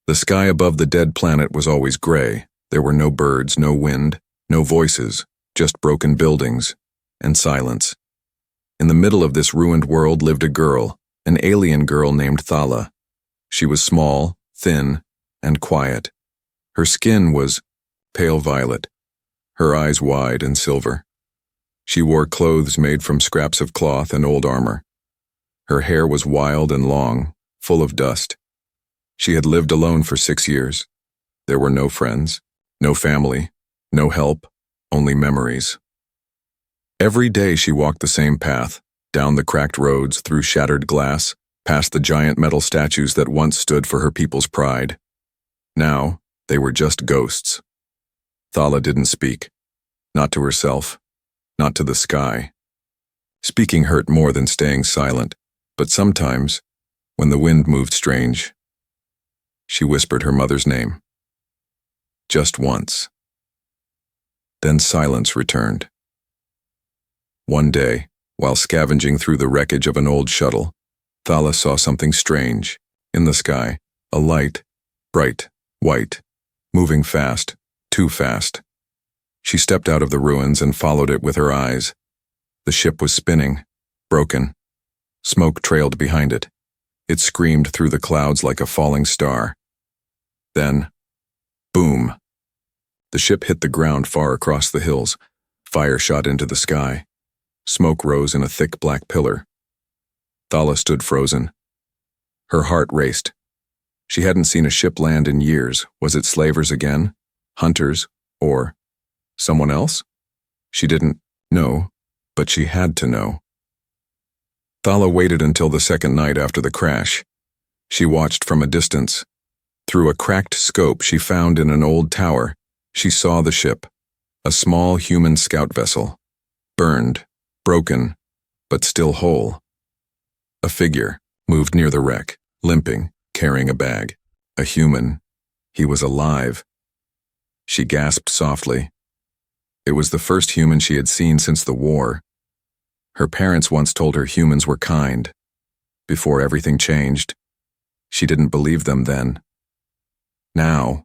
The sky above the dead planet was always gray. There were no birds, no wind, no voices, just broken buildings and silence. In the middle of this ruined world lived a girl, an alien girl named Thala. She was small, thin, and quiet. Her skin was pale violet, her eyes wide and silver. She wore clothes made from scraps of cloth and old armor. Her hair was wild and long, full of dust. She had lived alone for 6 years. There were no friends, no family, no help, only memories. Every day she walked the same path, down the cracked roads, through shattered glass, past the giant metal statues that once stood for her people's pride. Now, they were just ghosts. Thala didn't speak, not to herself, not to the sky. Speaking hurt more than staying silent, but sometimes, when the wind moved strange, she whispered her mother's name. Just once. Then silence returned. One day, while scavenging through the wreckage of an old shuttle, Thala saw something strange. In the sky, a light, bright, white, moving fast, too fast. She stepped out of the ruins and followed it with her eyes. The ship was spinning, broken. Smoke trailed behind it. It screamed through the clouds like a falling star. Then, boom! The ship hit the ground far across the hills. Fire shot into the sky. Smoke rose in a thick black pillar. Thala stood frozen. Her heart raced. She hadn't seen a ship land in years. Was it slavers again? Hunters? Or someone else? She didn't know, but she had to know. Thala waited until the second night after the crash. She watched from a distance. Through a cracked scope she found in an old tower, she saw the ship, a small human scout vessel, burned, broken, but still whole. A figure moved near the wreck, limping, carrying a bag. A human. He was alive. She gasped softly. It was the first human she had seen since the war. Her parents once told her humans were kind. Before everything changed, she didn't believe them then. Now,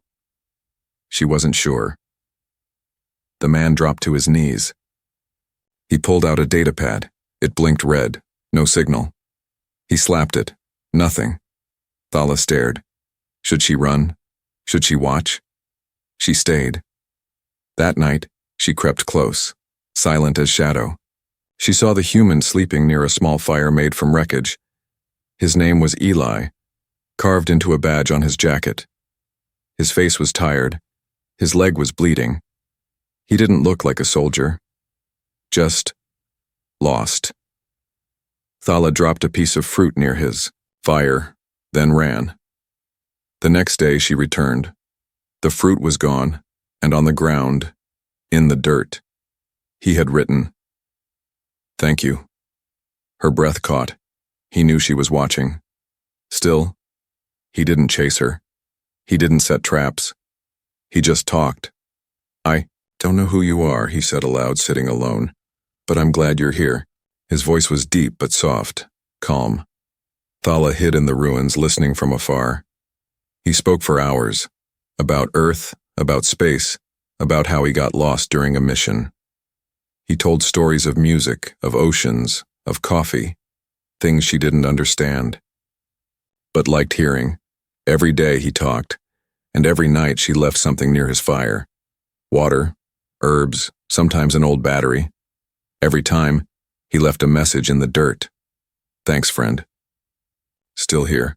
she wasn't sure. The man dropped to his knees. He pulled out a datapad. It blinked red. No signal. He slapped it. Nothing. Thala stared. Should she run? Should she watch? She stayed. That night, she crept close, silent as shadow. She saw the human sleeping near a small fire made from wreckage. His name was Eli, carved into a badge on his jacket. His face was tired. His leg was bleeding. He didn't look like a soldier. Just lost. Thala dropped a piece of fruit near his fire, then ran. The next day she returned. The fruit was gone, and on the ground, in the dirt, he had written, "Thank you." Her breath caught. He knew she was watching. Still, he didn't chase her. He didn't set traps. He just talked. "I don't know who you are," he said aloud, sitting alone, "but I'm glad you're here." His voice was deep but soft, calm. Thala hid in the ruins, listening from afar. He spoke for hours, about Earth, about space, about how he got lost during a mission. He told stories of music, of oceans, of coffee, things she didn't understand, but liked hearing. Every day he talked, and every night she left something near his fire. Water, herbs, sometimes an old battery. Every time, he left a message in the dirt. "Thanks, friend. Still here.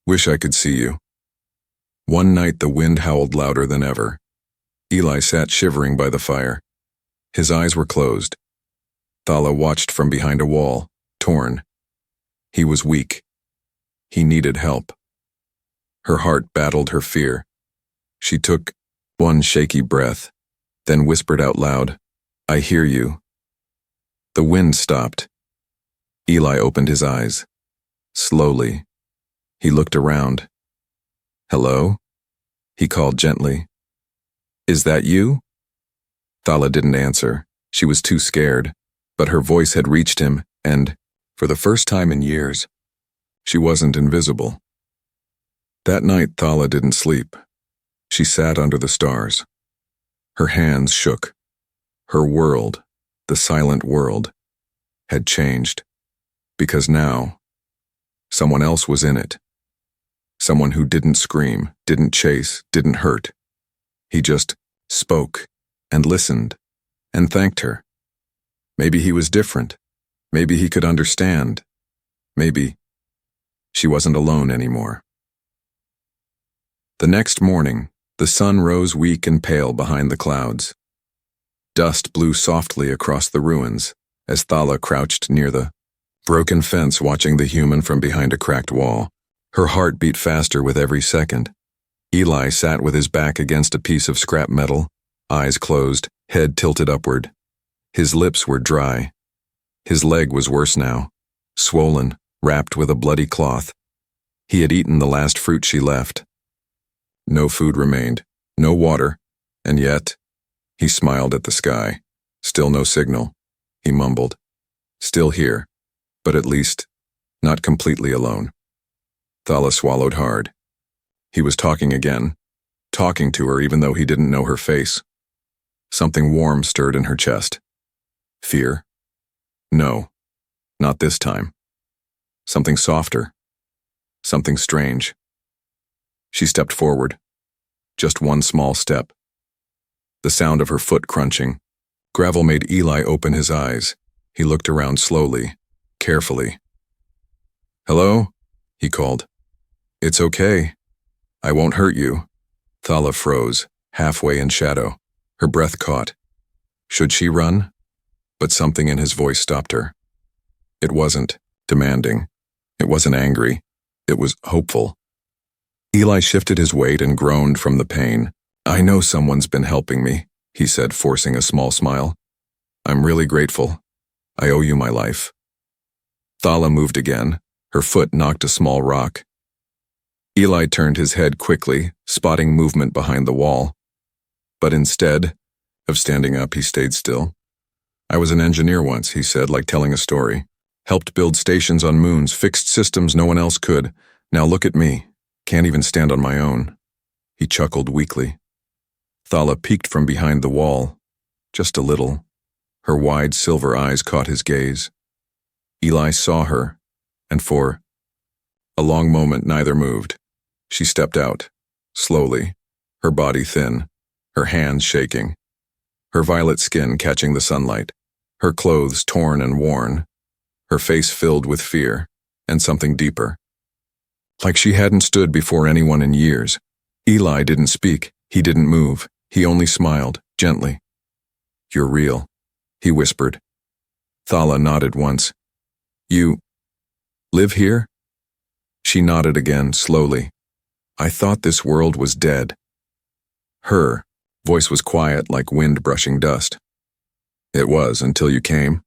Wish I could see you." One night the wind howled louder than ever. Eli sat shivering by the fire. His eyes were closed. Thala watched from behind a wall, torn. He was weak. He needed help. Her heart battled her fear. She took one shaky breath, then whispered out loud, "I hear you." The wind stopped. Eli opened his eyes. Slowly. He looked around. "Hello?" He called gently. "Is that you?" Thala didn't answer. She was too scared, but her voice had reached him, and, for the first time in years, she wasn't invisible. That night, Thala didn't sleep. She sat under the stars. Her hands shook. Her world, the silent world, had changed. Because now, someone else was in it. Someone who didn't scream, didn't chase, didn't hurt. He just spoke and listened and thanked her. Maybe he was different. Maybe he could understand. Maybe she wasn't alone anymore. The next morning, the sun rose weak and pale behind the clouds. Dust blew softly across the ruins as Thala crouched near the broken fence watching the human from behind a cracked wall. Her heart beat faster with every second. Eli sat with his back against a piece of scrap metal, eyes closed, head tilted upward. His lips were dry. His leg was worse now, swollen, wrapped with a bloody cloth. He had eaten the last fruit she left. No food remained, no water, and yet, he smiled at the sky. Still no signal, he mumbled. Still here, but at least not completely alone. Thala swallowed hard. He was talking again, talking to her even though he didn't know her face. Something warm stirred in her chest. Fear? No, not this time. Something softer. Something strange. She stepped forward. Just one small step. The sound of her foot crunching. Gravel made Eli open his eyes. He looked around slowly, carefully. "Hello?" he called. "It's okay. I won't hurt you." Thala froze, halfway in shadow. Her breath caught. Should she run? But something in his voice stopped her. It wasn't demanding. It wasn't angry. It was hopeful. Eli shifted his weight and groaned from the pain. "I know someone's been helping me," he said, forcing a small smile. "I'm really grateful. I owe you my life." Thala moved again. Her foot knocked a small rock. Eli turned his head quickly, spotting movement behind the wall. But instead of standing up, he stayed still. "I was an engineer once," he said, like telling a story. "Helped build stations on moons, fixed systems no one else could. Now look at me. Can't even stand on my own." He chuckled weakly. Thala peeked from behind the wall. Just a little. Her wide silver eyes caught his gaze. Eli saw her, and for a long moment neither moved. She stepped out, slowly, her body thin, her hands shaking, her violet skin catching the sunlight, her clothes torn and worn, her face filled with fear and something deeper. Like she hadn't stood before anyone in years. Eli didn't speak, he didn't move, he only smiled, gently. "You're real," he whispered. Thala nodded once. "You live here?" She nodded again, slowly. "I thought this world was dead." Her voice was quiet like wind brushing dust. "It was until you came."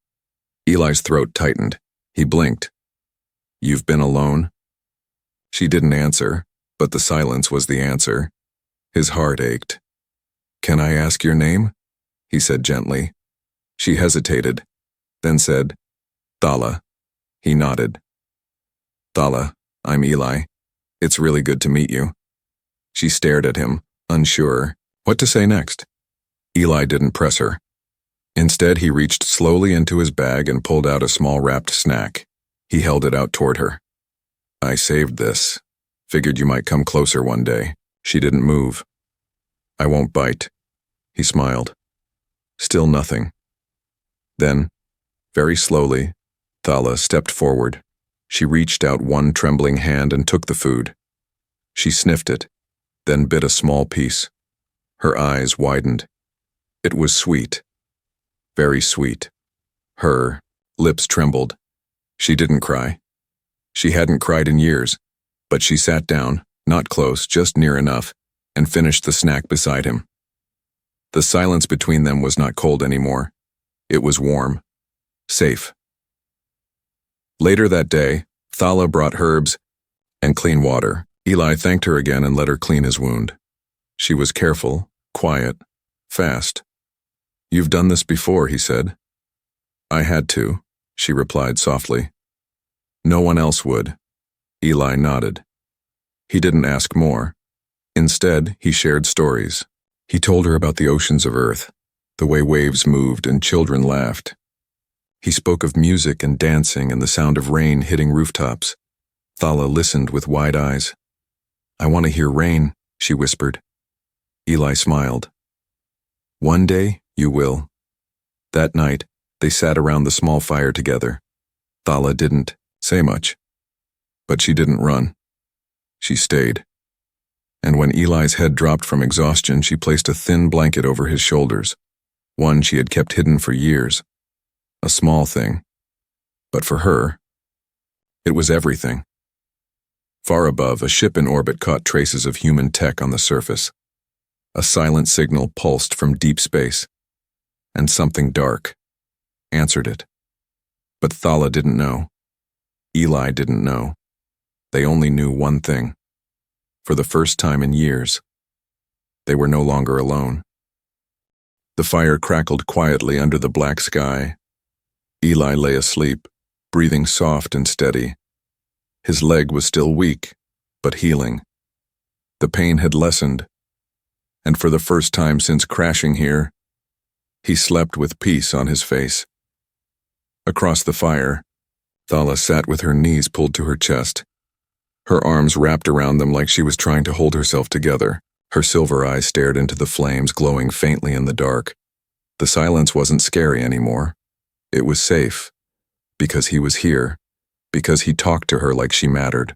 Eli's throat tightened. He blinked. "You've been alone?" She didn't answer, but the silence was the answer. His heart ached. "Can I ask your name?" he said gently. She hesitated, then said, "Thala." He nodded. "Thala, I'm Eli. It's really good to meet you." She stared at him, unsure what to say next. Eli didn't press her. Instead, he reached slowly into his bag and pulled out a small wrapped snack. He held it out toward her. "I saved this. Figured you might come closer one day." She didn't move. "I won't bite." He smiled. Still nothing. Then, very slowly, Thala stepped forward. She reached out one trembling hand and took the food. She sniffed it, then bit a small piece. Her eyes widened. It was sweet. Very sweet. Her lips trembled. She didn't cry. She hadn't cried in years, but she sat down, not close, just near enough, and finished the snack beside him. The silence between them was not cold anymore. It was warm. Safe. Later that day, Thala brought herbs and clean water. Eli thanked her again and let her clean his wound. She was careful, quiet, fast. "You've done this before," he said. "I had to," she replied softly. "No one else would." Eli nodded. He didn't ask more. Instead, he shared stories. He told her about the oceans of Earth, the way waves moved and children laughed. He spoke of music and dancing and the sound of rain hitting rooftops. Thala listened with wide eyes. "I want to hear rain," she whispered. Eli smiled. "One day, you will." That night, they sat around the small fire together. Thala didn't say much. But she didn't run. She stayed. And when Eli's head dropped from exhaustion, she placed a thin blanket over his shoulders, one she had kept hidden for years. A small thing. But for her, it was everything. Far above, a ship in orbit caught traces of human tech on the surface. A silent signal pulsed from deep space, and something dark answered it. But Thala didn't know. Eli didn't know. They only knew one thing. For the first time in years, they were no longer alone. The fire crackled quietly under the black sky. Eli lay asleep, breathing soft and steady. His leg was still weak, but healing. The pain had lessened, and for the first time since crashing here, he slept with peace on his face. Across the fire, Thala sat with her knees pulled to her chest, her arms wrapped around them like she was trying to hold herself together. Her silver eyes stared into the flames, glowing faintly in the dark. The silence wasn't scary anymore. It was safe, because he was here, because he talked to her like she mattered.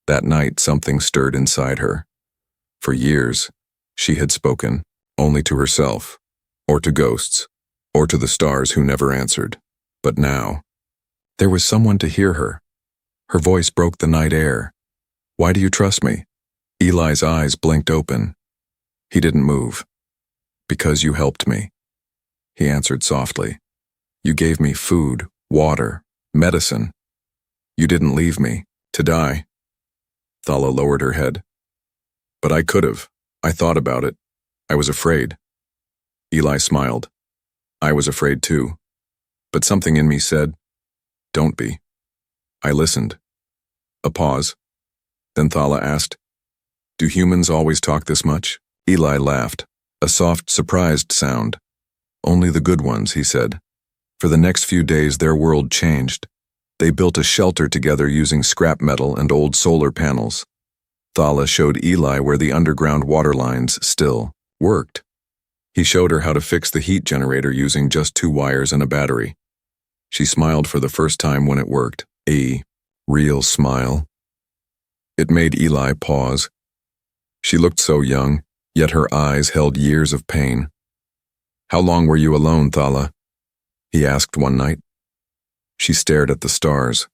That night, something stirred inside her. For years, she had spoken only to herself, or to ghosts, or to the stars who never answered. But now, there was someone to hear her. Her voice broke the night air. "Why do you trust me?" Eli's eyes blinked open. He didn't move. "Because you helped me," he answered softly. "You gave me food, water, medicine. You didn't leave me to die." Thala lowered her head. "But I could have. I thought about it. I was afraid." Eli smiled. "I was afraid too. But something in me said, 'Don't be.'" I listened. A pause. Then Thala asked, "Do humans always talk this much?" Eli laughed, a soft, surprised sound. "Only the good ones," he said. For the next few days, their world changed. They built a shelter together using scrap metal and old solar panels. Thala showed Eli where the underground water lines still worked. He showed her how to fix the heat generator using just 2 wires and a battery. She smiled for the first time when it worked. A real smile. It made Eli pause. She looked so young, yet her eyes held years of pain. "How long were you alone, Thala?" he asked one night. She stared at the stars.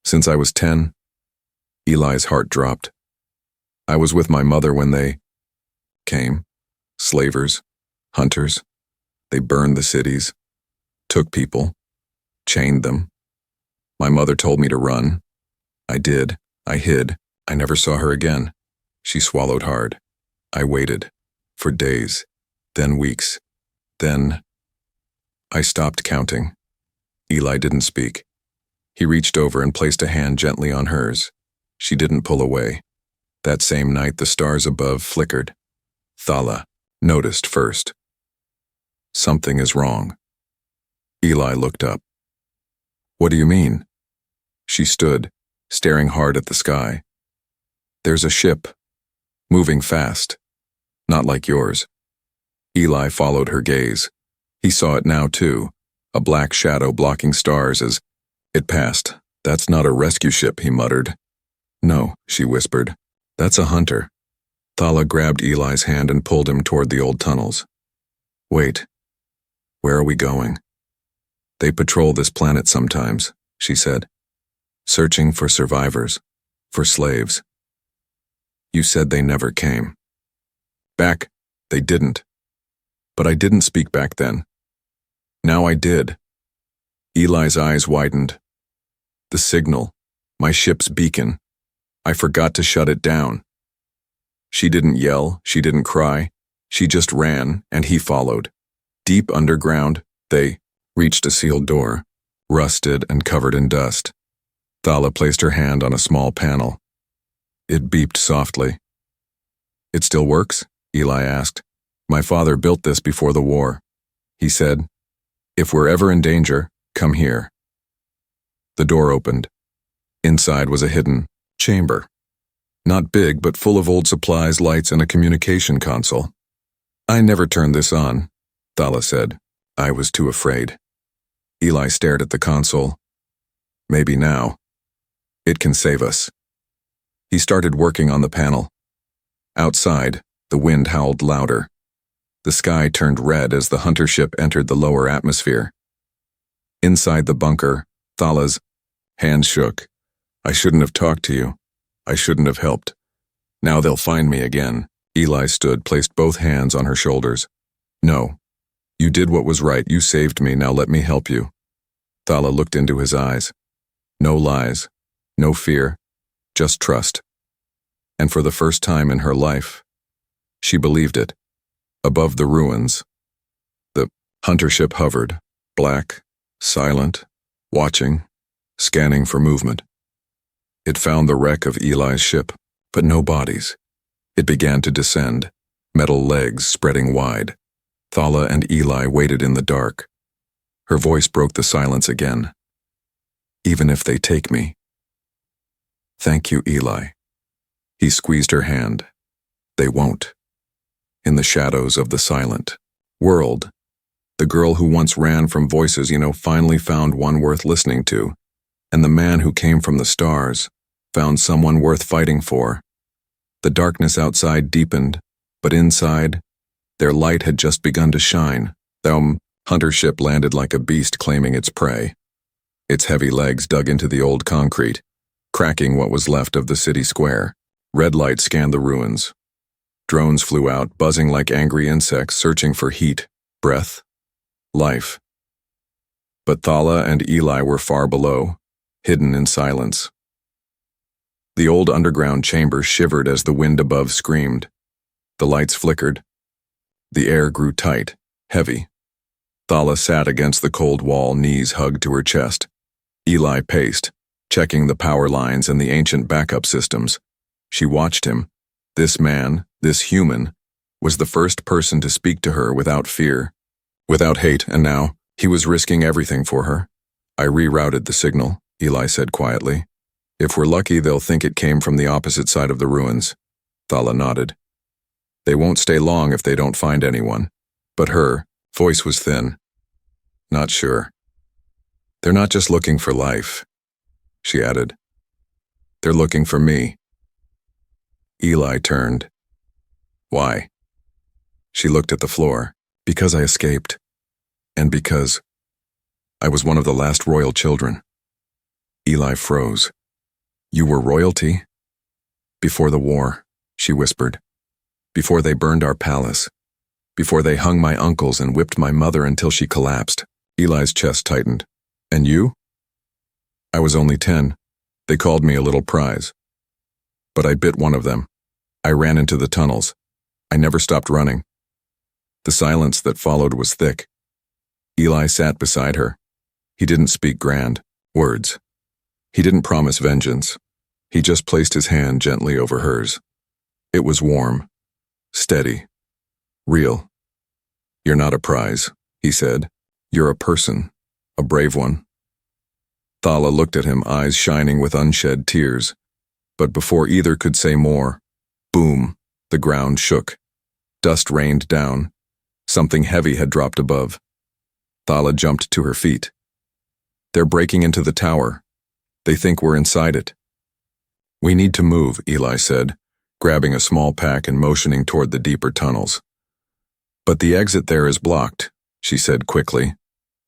"Since I was 10, Eli's heart dropped. "I was with my mother when they came. Slavers, hunters. They burned the cities, took people, chained them. My mother told me to run. I did. I hid. I never saw her again." She swallowed hard. "I waited. For days. Then weeks. Then I stopped counting." Eli didn't speak. He reached over and placed a hand gently on hers. She didn't pull away. That same night, the stars above flickered. Thala noticed first. "Something is wrong." Eli looked up. "What do you mean?" She stood, staring hard at the sky. "There's a ship, moving fast, not like yours." Eli followed her gaze. He saw it now too, a black shadow blocking stars as it passed. "That's not a rescue ship," he muttered. "No," she whispered. "That's a hunter." Thala grabbed Eli's hand and pulled him toward the old tunnels. "Wait, where are we going?" "They patrol this planet sometimes," she said. "Searching for survivors, for slaves." "You said they never came." "Back, they didn't. But I didn't speak back then. Now I did." Eli's eyes widened. "The signal, my ship's beacon. I forgot to shut it down." She didn't yell, she didn't cry. She just ran, and he followed. Deep underground, they reached a sealed door, rusted and covered in dust. Thala placed her hand on a small panel. It beeped softly. "It still works?" Eli asked. "My father built this before the war." He said, "If we're ever in danger, come here." The door opened. Inside was a hidden chamber. Not big, but full of old supplies, lights, and a communication console. "I never turned this on," Thala said. "I was too afraid." Eli stared at the console. "Maybe now. It can save us." He started working on the panel. Outside, the wind howled louder. The sky turned red as the hunter ship entered the lower atmosphere. Inside the bunker, Thala's hands shook. "I shouldn't have talked to you. I shouldn't have helped. Now they'll find me again." Eli stood, placed both hands on her shoulders. "No. You did what was right. You saved me. Now let me help you." Thala looked into his eyes. No lies. No fear. Just trust. And for the first time in her life, she believed it. Above the ruins, the hunter ship hovered, black, silent, watching, scanning for movement. It found the wreck of Eli's ship, but no bodies. It began to descend, metal legs spreading wide. Thala and Eli waited in the dark. Her voice broke the silence again. "Even if they take me." "Thank you, Eli." He squeezed her hand. "They won't." In the shadows of the silent world, the girl who once ran from voices finally found one worth listening to, and the man who came from the stars found someone worth fighting for. The darkness outside deepened, but inside, their light had just begun to shine. The hunter ship landed like a beast claiming its prey. Its heavy legs dug into the old concrete, cracking what was left of the city square. Red light scanned the ruins. Drones flew out, buzzing like angry insects, searching for heat, breath, life. But Thala and Eli were far below, hidden in silence. The old underground chamber shivered as the wind above screamed. The lights flickered. The air grew tight, heavy. Thala sat against the cold wall, knees hugged to her chest. Eli paced, checking the power lines and the ancient backup systems. She watched him. This man, this human, was the first person to speak to her without fear, without hate, and now he was risking everything for her. "I rerouted the signal," Eli said quietly. "If we're lucky, they'll think it came from the opposite side of the ruins." Thala nodded. "They won't stay long if they don't find anyone." But her voice was thin. "Not sure. They're not just looking for life," she added. "They're looking for me." Eli turned. "Why?" She looked at the floor. "Because I escaped. And because I was one of the last royal children." Eli froze. "You were royalty?" "Before the war," she whispered. "Before they burned our palace. Before they hung my uncles and whipped my mother until she collapsed." Eli's chest tightened. "And you?" "I was only 10. They called me a little prize. But I bit one of them. I ran into the tunnels. I never stopped running." The silence that followed was thick. Eli sat beside her. He didn't speak grand words. He didn't promise vengeance. He just placed his hand gently over hers. It was warm, steady, real. "You're not a prize," he said. "You're a person, a brave one." Thala looked at him, eyes shining with unshed tears. But before either could say more, boom, the ground shook. Dust rained down. Something heavy had dropped above. Thala jumped to her feet. "They're breaking into the tower. They think we're inside it." "We need to move," Eli said, grabbing a small pack and motioning toward the deeper tunnels. "But the exit there is blocked," she said quickly.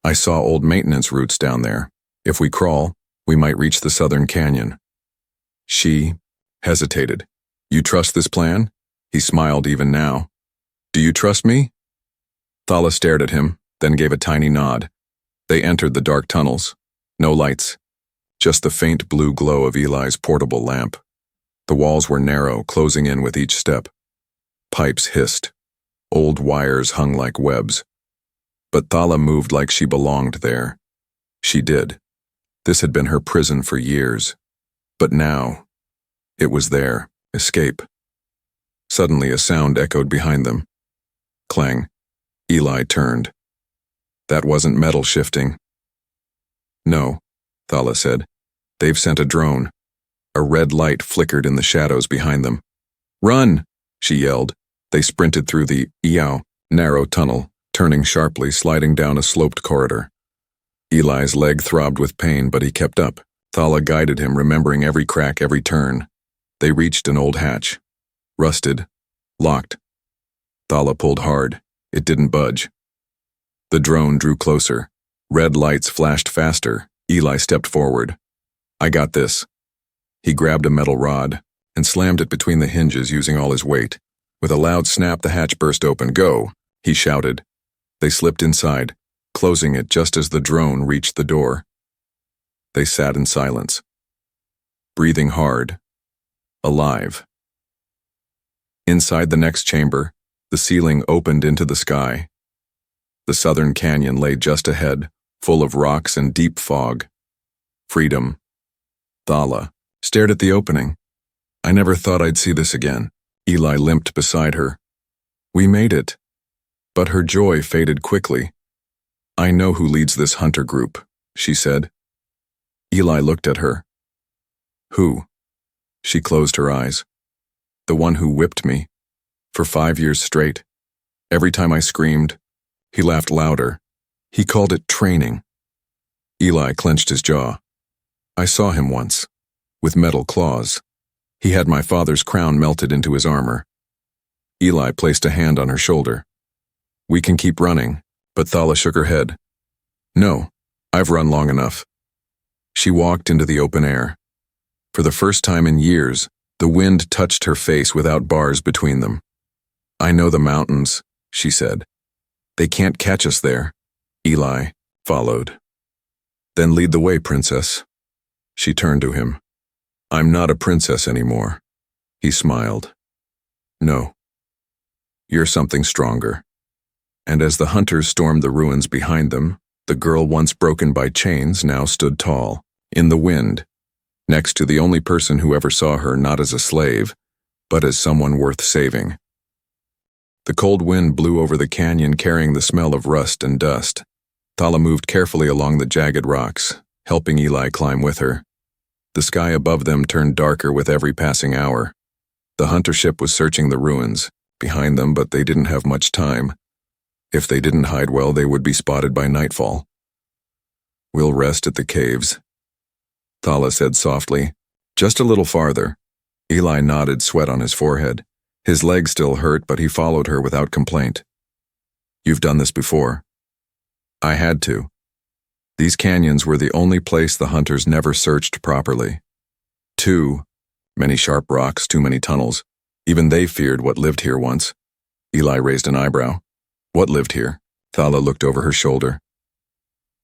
"I saw old maintenance routes down there. If we crawl, we might reach the southern canyon." She hesitated. "You trust this plan?" He smiled even now. "Do you trust me?" Thala stared at him, then gave a tiny nod. They entered the dark tunnels. No lights. Just the faint blue glow of Eli's portable lamp. The walls were narrow, closing in with each step. Pipes hissed. Old wires hung like webs. But Thala moved like she belonged there. She did. This had been her prison for years. But now, it was there, Escape. Suddenly a sound echoed behind them. Clang. Eli turned. That wasn't metal shifting. No, Thala said. They've sent a drone. A red light flickered in the shadows behind them. Run! She yelled. They sprinted through the narrow tunnel, turning sharply, sliding down a sloped corridor. Eli's leg throbbed with pain, but he kept up. Thala guided him, remembering every crack, every turn. They reached an old hatch. Rusted. Locked. Thala pulled hard. It didn't budge. The drone drew closer. Red lights flashed faster. Eli stepped forward. I got this. He grabbed a metal rod and slammed it between the hinges using all his weight. With a loud snap, the hatch burst open. Go, he shouted. They slipped inside, closing it just as the drone reached the door. They sat in silence, breathing hard, alive. Inside the next chamber, the ceiling opened into the sky. The southern canyon lay just ahead, full of rocks and deep fog. Freedom. Thala stared at the opening. I never thought I'd see this again. Eli limped beside her. We made it. But her joy faded quickly. I know who leads this hunter group, she said. Eli looked at her. Who? She closed her eyes. The one who whipped me. For 5 years straight. Every time I screamed, he laughed louder. He called it training. Eli clenched his jaw. I saw him once, with metal claws. He had my father's crown melted into his armor. Eli placed a hand on her shoulder. We can keep running, but Thala shook her head. No, I've run long enough. She walked into the open air. For the first time in years, the wind touched her face without bars between them. I know the mountains, she said. They can't catch us there. Eli followed. Then lead the way, princess. She turned to him. I'm not a princess anymore. He smiled. No. You're something stronger. And as the hunters stormed the ruins behind them, the girl once broken by chains now stood tall, in the wind, next to the only person who ever saw her not as a slave, but as someone worth saving. The cold wind blew over the canyon carrying the smell of rust and dust. Thala moved carefully along the jagged rocks, helping Eli climb with her. The sky above them turned darker with every passing hour. The hunter ship was searching the ruins behind them, but they didn't have much time. If they didn't hide well, they would be spotted by nightfall. We'll rest at the caves, Thala said softly. Just a little farther. Eli nodded, sweat on his forehead. His leg still hurt, but he followed her without complaint. You've done this before. I had to. These canyons were the only place the hunters never searched properly. Too many sharp rocks, too many tunnels. Even they feared what lived here once. Eli raised an eyebrow. What lived here? Thala looked over her shoulder.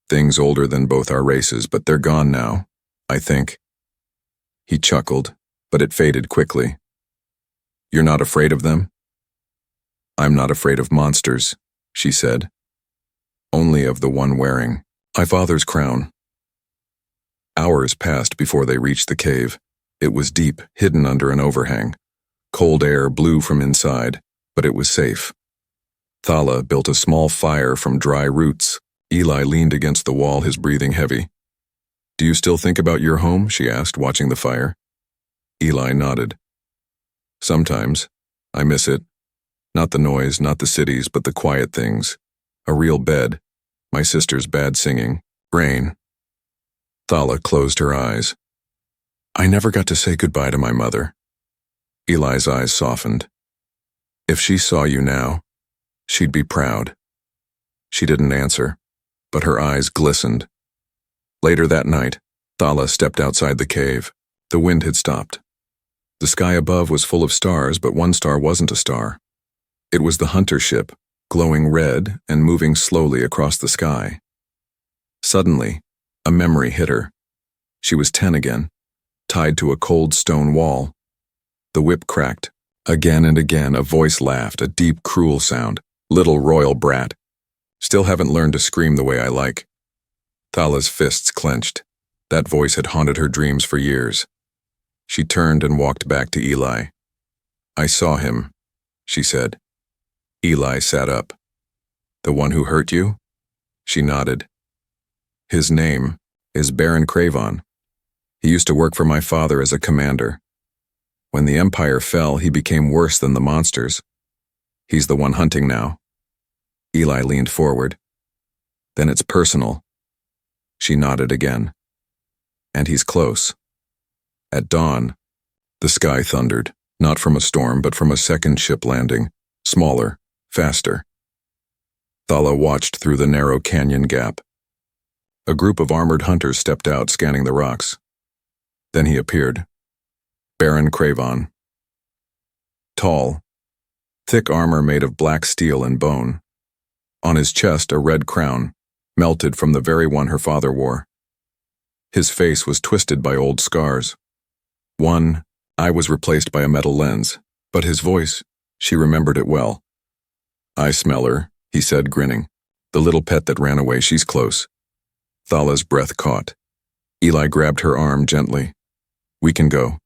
Things older than both our races, but they're gone now, I think. He chuckled, but it faded quickly. You're not afraid of them? I'm not afraid of monsters, she said. Only of the one wearing my father's crown. Hours passed before they reached the cave. It was deep, hidden under an overhang. Cold air blew from inside, but it was safe. Thala built a small fire from dry roots. Eli leaned against the wall, his breathing heavy. Do you still think about your home? She asked, watching the fire. Eli nodded. Sometimes. I miss it. Not the noise, not the cities, but the quiet things. A real bed. My sister's bad singing. Rain. Thala closed her eyes. I never got to say goodbye to my mother. Eli's eyes softened. If she saw you now, she'd be proud. She didn't answer, but her eyes glistened. Later that night, Thala stepped outside the cave. The wind had stopped. The sky above was full of stars, but one star wasn't a star. It was the hunter ship, glowing red and moving slowly across the sky. Suddenly, a memory hit her. She was 10 again, tied to a cold stone wall. The whip cracked. Again and again, a voice laughed, a deep, cruel sound. Little royal brat. Still haven't learned to scream the way I like. Thala's fists clenched. That voice had haunted her dreams for years. She turned and walked back to Eli. I saw him, she said. Eli sat up. The one who hurt you? She nodded. His name is Baron Cravon. He used to work for my father as a commander. When the Empire fell, he became worse than the monsters. He's the one hunting now. Eli leaned forward. Then it's personal. She nodded again. And he's close. At dawn, the sky thundered, not from a storm, but from a second ship landing, smaller, faster. Thala watched through the narrow canyon gap. A group of armored hunters stepped out, scanning the rocks. Then he appeared. Baron Cravon. Tall, thick armor made of black steel and bone. On his chest, a red crown, melted from the very one her father wore. His face was twisted by old scars. One eye was replaced by a metal lens, but his voice, she remembered it well. I smell her, he said, grinning. The little pet that ran away, she's close. Thala's breath caught. Eli grabbed her arm gently. We can go.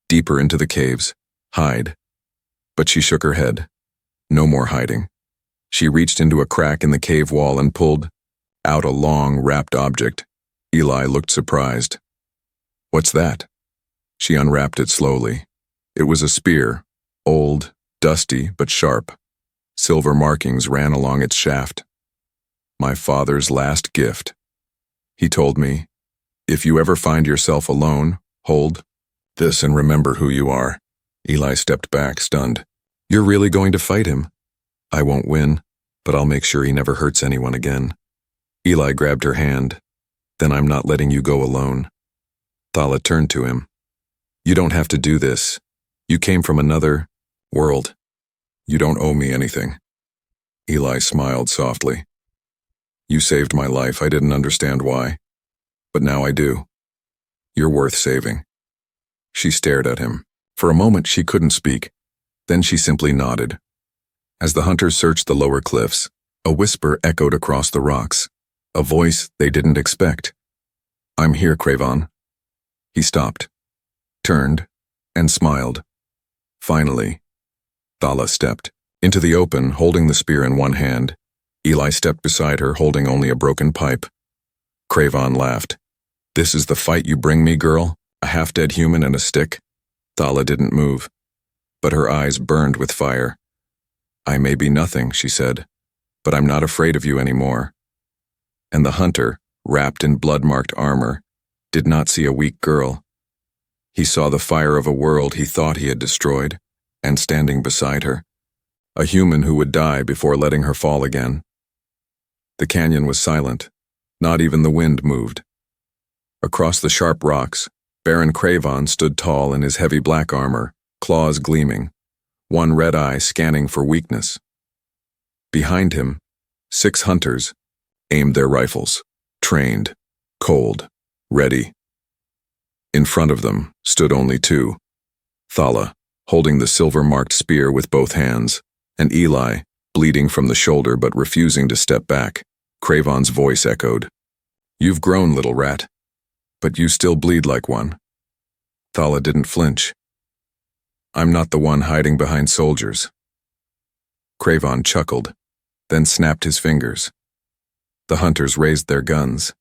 Deeper into the caves. Hide. But she shook her head. No more hiding. She reached into a crack in the cave wall and pulled out a long, wrapped object. Eli looked surprised. What's that? She unwrapped it slowly. It was a spear, old, dusty, but sharp. Silver markings ran along its shaft. My father's last gift. He told me, if you ever find yourself alone, hold this and remember who you are. Eli stepped back, stunned. You're really going to fight him? I won't win, but I'll make sure he never hurts anyone again. Eli grabbed her hand. Then I'm not letting you go alone. Thala turned to him. You don't have to do this. You came from another world. You don't owe me anything. Eli smiled softly. You saved my life. I didn't understand why. But now I do. You're worth saving. She stared at him. For a moment she couldn't speak. Then she simply nodded. As the hunters searched the lower cliffs, a whisper echoed across the rocks. A voice they didn't expect. I'm here, Cravon. He stopped, turned, and smiled. Finally, Thala stepped into the open, holding the spear in one hand. Eli stepped beside her, holding only a broken pipe. Cravon laughed. This is the fight you bring me, girl? A half-dead human and a stick? Thala didn't move, but her eyes burned with fire. I may be nothing, she said, but I'm not afraid of you anymore. And the hunter, wrapped in blood-marked armor, did not see a weak girl. He saw the fire of a world he thought he had destroyed, and standing beside her, a human who would die before letting her fall again. The canyon was silent. Not even the wind moved. Across the sharp rocks, Baron Cravon stood tall in his heavy black armor, claws gleaming, one red eye scanning for weakness. Behind him, 6 hunters aimed their rifles, trained, cold, ready. In front of them stood only 2, Thala, holding the silver-marked spear with both hands, and Eli, bleeding from the shoulder but refusing to step back. Cravon's voice echoed. You've grown, little rat, but you still bleed like one. Thala didn't flinch. I'm not the one hiding behind soldiers. Cravon chuckled, then snapped his fingers. The hunters raised their guns.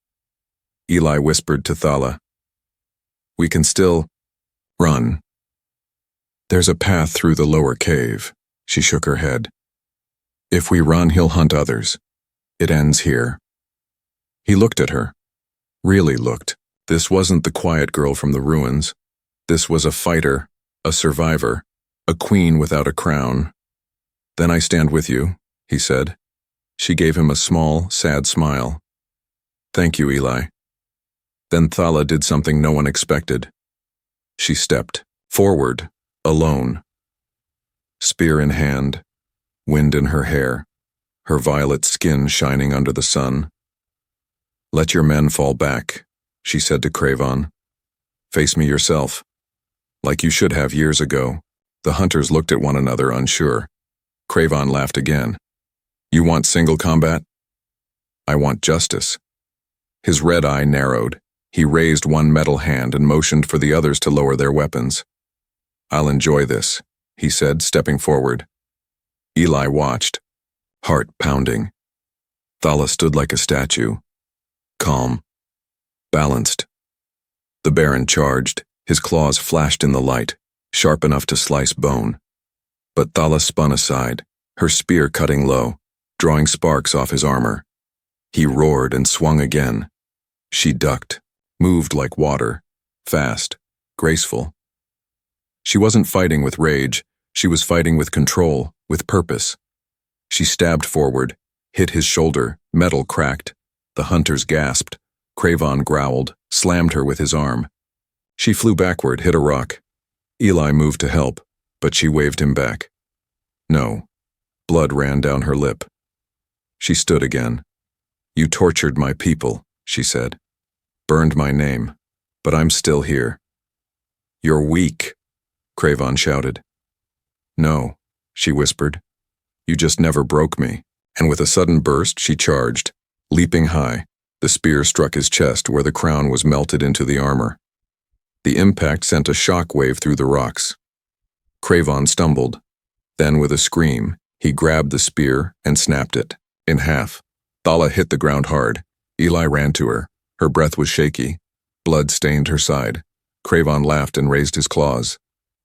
Eli whispered to Thala, we can still run. There's a path through the lower cave. She shook her head. If we run, he'll hunt others. It ends here. He looked at her. Really looked. This wasn't the quiet girl from the ruins. This was a fighter, a survivor, a queen without a crown. Then I stand with you, he said. She gave him a small, sad smile. Thank you, Eli. Then Thala did something no one expected. She stepped forward, alone. Spear in hand, wind in her hair, her violet skin shining under the sun. Let your men fall back, she said to Cravon. Face me yourself. Like you should have years ago. The hunters looked at one another, unsure. Cravon laughed again. You want single combat? I want justice. His red eye narrowed. He raised one metal hand and motioned for the others to lower their weapons. I'll enjoy this, he said, stepping forward. Eli watched, heart pounding. Thala stood like a statue, calm, balanced. The Baron charged, his claws flashed in the light, sharp enough to slice bone. But Thala spun aside, her spear cutting low, drawing sparks off his armor. He roared and swung again. She ducked, moved like water, fast, graceful. She wasn't fighting with rage, she was fighting with control, with purpose. She stabbed forward, hit his shoulder, metal cracked. The hunters gasped. Craven growled, slammed her with his arm. She flew backward, hit a rock. Eli moved to help, but she waved him back. No. Blood ran down her lip. She stood again. You tortured my people, she said. Burned my name, but I'm still here. You're weak, Craven shouted. No, she whispered. You just never broke me. And with a sudden burst, she charged. Leaping high, the spear struck his chest where the crown was melted into the armor. The impact sent a shock wave through the rocks. Craven stumbled. Then with a scream, he grabbed the spear and snapped it, in half. Thala hit the ground hard. Eli ran to her. Her breath was shaky. Blood stained her side. Craven laughed and raised his claws.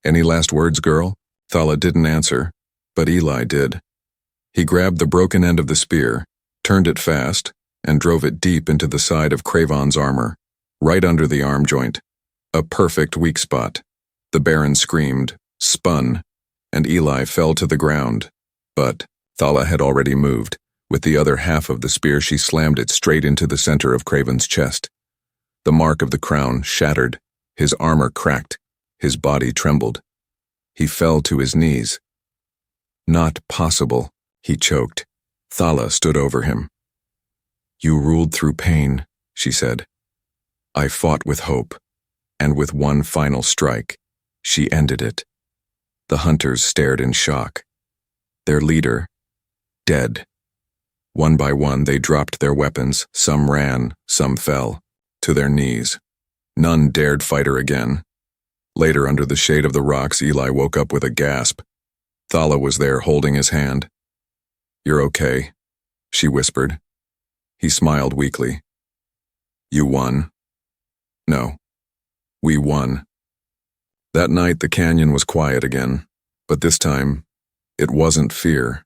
Any last words, girl? Thala didn't answer, but Eli did. He grabbed the broken end of the spear, turned it fast, and drove it deep into the side of Craven's armor, right under the arm joint. A perfect weak spot. The Baron screamed, spun, and Eli fell to the ground. But Thala had already moved. With the other half of the spear, she slammed it straight into the center of Craven's chest. The mark of the crown shattered. His armor cracked. His body trembled. He fell to his knees. Not possible, he choked. Thala stood over him. You ruled through pain, she said. I fought with hope, and with one final strike, she ended it. The hunters stared in shock. Their leader, dead. One by one, they dropped their weapons. Some ran, some fell, to their knees. None dared fight her again. Later, under the shade of the rocks, Eli woke up with a gasp. Thala was there, holding his hand. You're okay, she whispered. He smiled weakly. You won. No. We won. That night, the canyon was quiet again, but this time, it wasn't fear.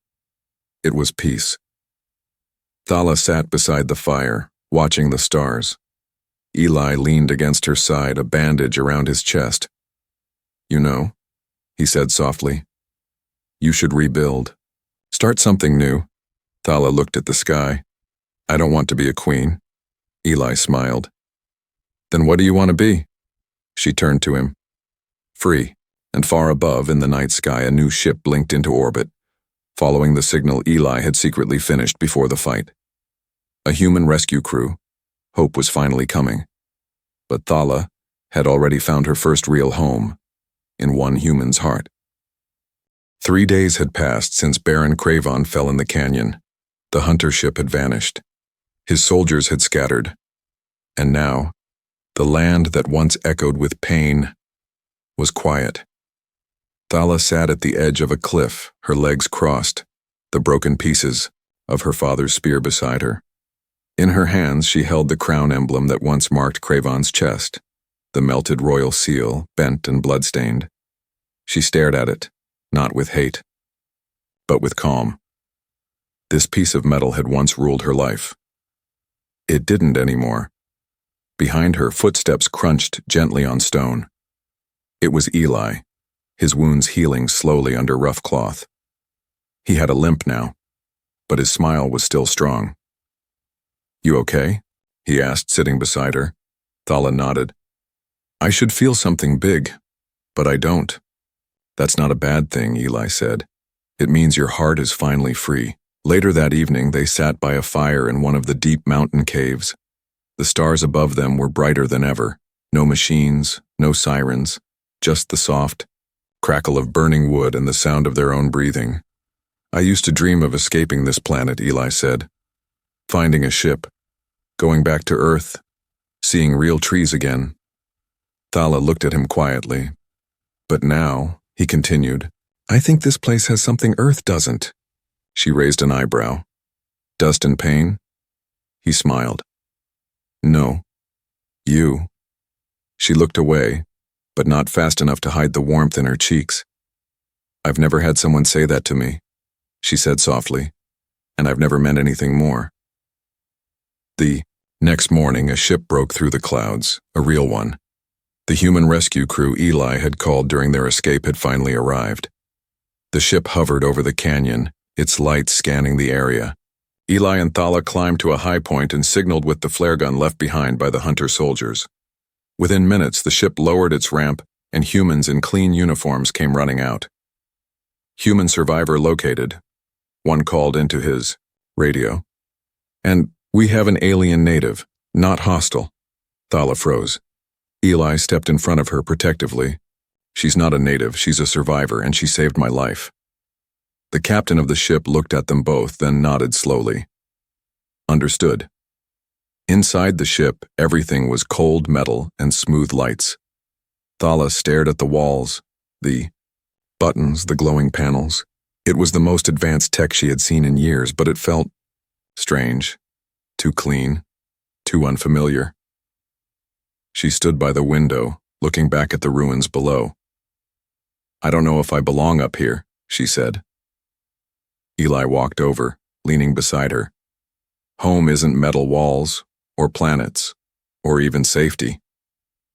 It was peace. Thala sat beside the fire, watching the stars. Eli leaned against her side, a bandage around his chest. You know, he said softly, you should rebuild. Start something new. Thala looked at the sky. I don't want to be a queen. Eli smiled. Then what do you want to be? She turned to him. Free, and far above in the night sky a new ship blinked into orbit, following the signal Eli had secretly finished before the fight. A human rescue crew. Hope was finally coming. But Thala had already found her first real home, in one human's heart. 3 days had passed since Baron Craven fell in the canyon. The hunter ship had vanished. His soldiers had scattered. And now, the land that once echoed with pain was quiet. Thala sat at the edge of a cliff, her legs crossed, the broken pieces of her father's spear beside her. In her hands, she held the crown emblem that once marked Craven's chest, the melted royal seal, bent and bloodstained. She stared at it, not with hate, but with calm. This piece of metal had once ruled her life. It didn't anymore. Behind her, footsteps crunched gently on stone. It was Eli, his wounds healing slowly under rough cloth. He had a limp now, but his smile was still strong. You okay? He asked, sitting beside her. Thala nodded. I should feel something big, but I don't. That's not a bad thing, Eli said. It means your heart is finally free. Later that evening, they sat by a fire in one of the deep mountain caves. The stars above them were brighter than ever. No machines, no sirens, just the soft crackle of burning wood and the sound of their own breathing. I used to dream of escaping this planet, Eli said. Finding a ship, going back to Earth, seeing real trees again. Thala looked at him quietly. But now, he continued, I think this place has something Earth doesn't. She raised an eyebrow. Dust and pain? He smiled. No. You. She looked away, but not fast enough to hide the warmth in her cheeks. I've never had someone say that to me, she said softly, and I've never meant anything more. The next morning, a ship broke through the clouds, a real one. The human rescue crew Eli had called during their escape had finally arrived. The ship hovered over the canyon, its lights scanning the area. Eli and Thala climbed to a high point and signaled with the flare gun left behind by the hunter soldiers. Within minutes, the ship lowered its ramp, and humans in clean uniforms came running out. Human survivor located. One called into his radio. And we have an alien native, not hostile. Thala froze. Eli stepped in front of her protectively. She's not a native, she's a survivor, and she saved my life. The captain of the ship looked at them both, then nodded slowly. Understood. Inside the ship, everything was cold metal and smooth lights. Thala stared at the walls, the buttons, the glowing panels. It was the most advanced tech she had seen in years, but it felt strange, too clean, too unfamiliar. She stood by the window, looking back at the ruins below. I don't know if I belong up here, she said. Eli walked over, leaning beside her. Home isn't metal walls, or planets, or even safety.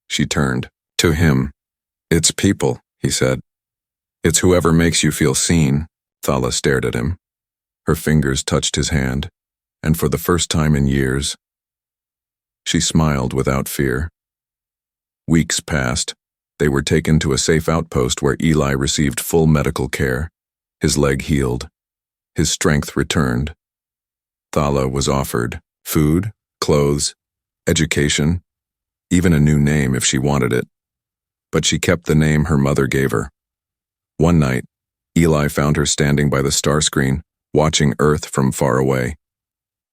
She turned to him. It's people, he said. It's whoever makes you feel seen. Thala stared at him. Her fingers touched his hand, and for the first time in years, she smiled without fear. Weeks passed. They were taken to a safe outpost where Eli received full medical care. His leg healed. His strength returned. Thala was offered food, clothes, education, even a new name if she wanted it. But she kept the name her mother gave her. One night, Eli found her standing by the star screen, watching Earth from far away.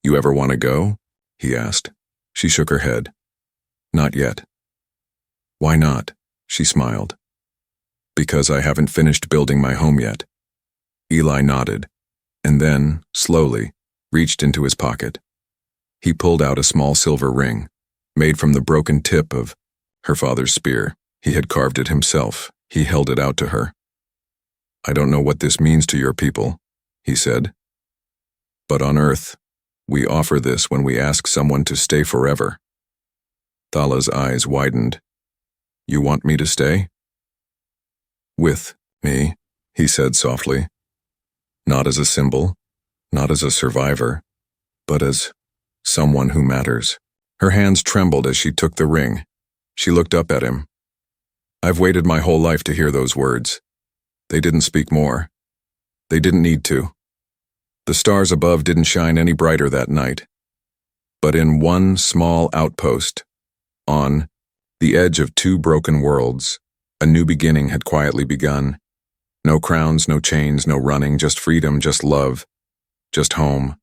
You ever want to go? He asked. She shook her head. Not yet. Why not? She smiled. Because I haven't finished building my home yet. Eli nodded, and then, slowly, reached into his pocket. He pulled out a small silver ring, made from the broken tip of her father's spear. He had carved it himself. He held it out to her. I don't know what this means to your people, he said. But on Earth, we offer this when we ask someone to stay forever. Thala's eyes widened. You want me to stay? With me, he said softly. Not as a symbol, not as a survivor, but as someone who matters. Her hands trembled as she took the ring. She looked up at him. I've waited my whole life to hear those words. They didn't speak more. They didn't need to. The stars above didn't shine any brighter that night. But in one small outpost, on the edge of two broken worlds, a new beginning had quietly begun. No crowns, no chains, no running, just freedom, just love, just home.